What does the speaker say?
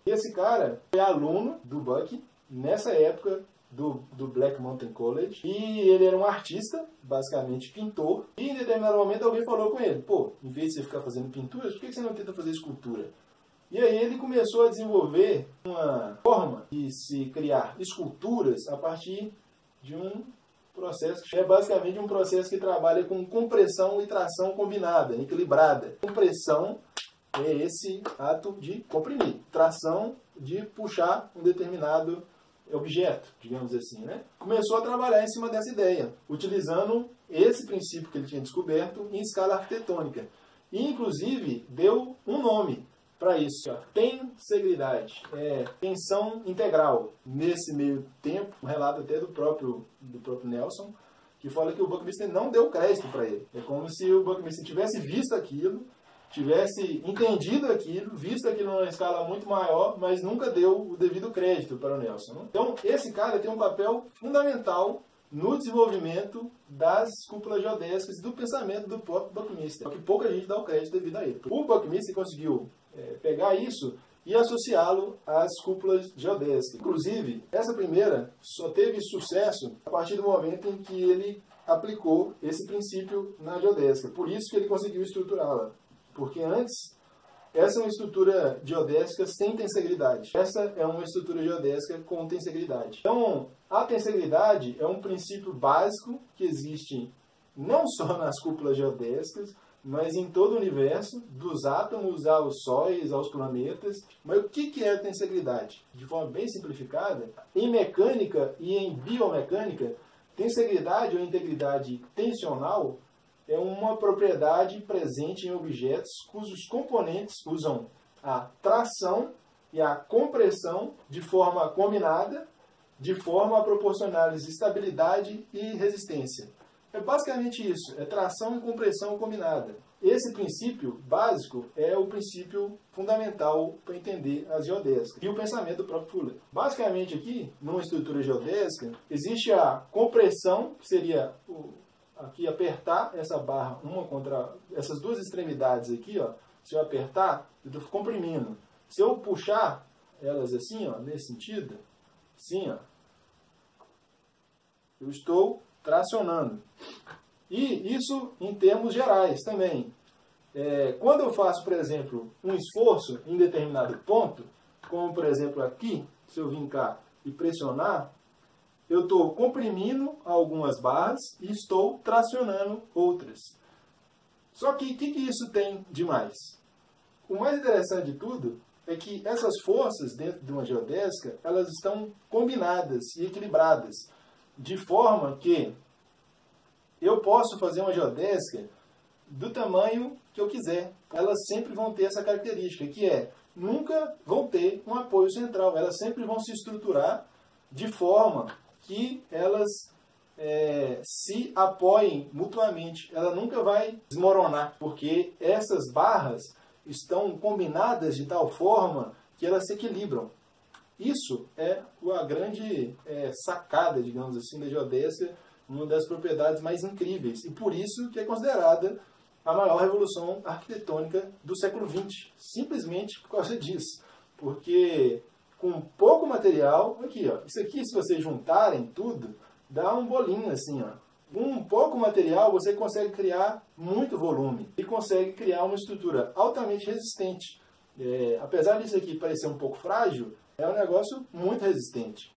Esse cara foi aluno do Buck nessa época do Black Mountain College, e ele era um artista, basicamente pintor, e em determinado momento alguém falou com ele: pô, em vez de você ficar fazendo pinturas, por que você não tenta fazer escultura? E aí ele começou a desenvolver uma forma de se criar esculturas a partir de um processo que é basicamente um processo que trabalha com compressão e tração combinada, equilibrada. Compressão é esse ato de comprimir, tração de puxar um determinado objeto, digamos assim, né? Começou a trabalhar em cima dessa ideia, utilizando esse princípio que ele tinha descoberto em escala arquitetônica. E, inclusive, deu um nome para isso: tensegridade, tensão integral. Nesse meio tempo, um relato até do próprio Nelson, que fala que o Buckminster não deu crédito para ele. É como se o Buckminster tivesse visto aquilo, tivesse entendido aquilo, visto aquilo numa escala muito maior, mas nunca deu o devido crédito para o Nelson. Então, esse cara tem um papel fundamental no desenvolvimento das cúpulas geodésicas e do pensamento do próprio Buckminster, só que pouca gente dá o crédito devido a ele. O Buckminster conseguiu pegar isso e associá-lo às cúpulas geodésicas. Inclusive, essa primeira só teve sucesso a partir do momento em que ele aplicou esse princípio na geodésica. Por isso que ele conseguiu estruturá-la. Porque antes, essa é uma estrutura geodésica sem tensegridade. Essa é uma estrutura geodésica com tensegridade. Então, a tensegridade é um princípio básico que existe não só nas cúpulas geodésicas, mas em todo o universo, dos átomos aos sóis, aos planetas. Mas o que é a tensegridade? De forma bem simplificada, em mecânica e em biomecânica, tensegridade ou integridade tensional é uma propriedade presente em objetos cujos componentes usam a tração e a compressão de forma combinada, de forma a proporcionar-lhes estabilidade e resistência. É basicamente isso, é tração e compressão combinada. Esse princípio básico é o princípio fundamental para entender as geodésicas e o pensamento do próprio Fuller. Basicamente aqui, numa estrutura geodésica, existe a compressão, que seria aqui apertar essa barra uma contra essas duas extremidades aqui, ó. Se eu apertar, eu estou comprimindo. Se eu puxar elas assim, ó, nesse sentido, assim, ó, eu estou tracionando. E isso em termos gerais também. Quando eu faço, por exemplo, um esforço em determinado ponto, como por exemplo aqui, se eu vim cá e pressionar, eu estou comprimindo algumas barras e estou tracionando outras. Só que o que isso tem de mais? O mais interessante de tudo é que essas forças dentro de uma geodésica, elas estão combinadas e equilibradas, de forma que eu posso fazer uma geodésica do tamanho que eu quiser. Elas sempre vão ter essa característica, que nunca vão ter um apoio central. Elas sempre vão se estruturar de forma que elas se apoiem mutuamente. Ela nunca vai desmoronar, porque essas barras estão combinadas de tal forma que elas se equilibram. Isso é a grande sacada, digamos assim, da geodésia, uma das propriedades mais incríveis. E por isso que é considerada a maior revolução arquitetônica do século XX. Simplesmente por causa disso. Porque com pouco material, aqui, ó, isso aqui, se vocês juntarem tudo, dá um bolinho assim, ó. Com pouco material, você consegue criar muito volume e consegue criar uma estrutura altamente resistente. Apesar disso aqui parecer um pouco frágil, é um negócio muito resistente.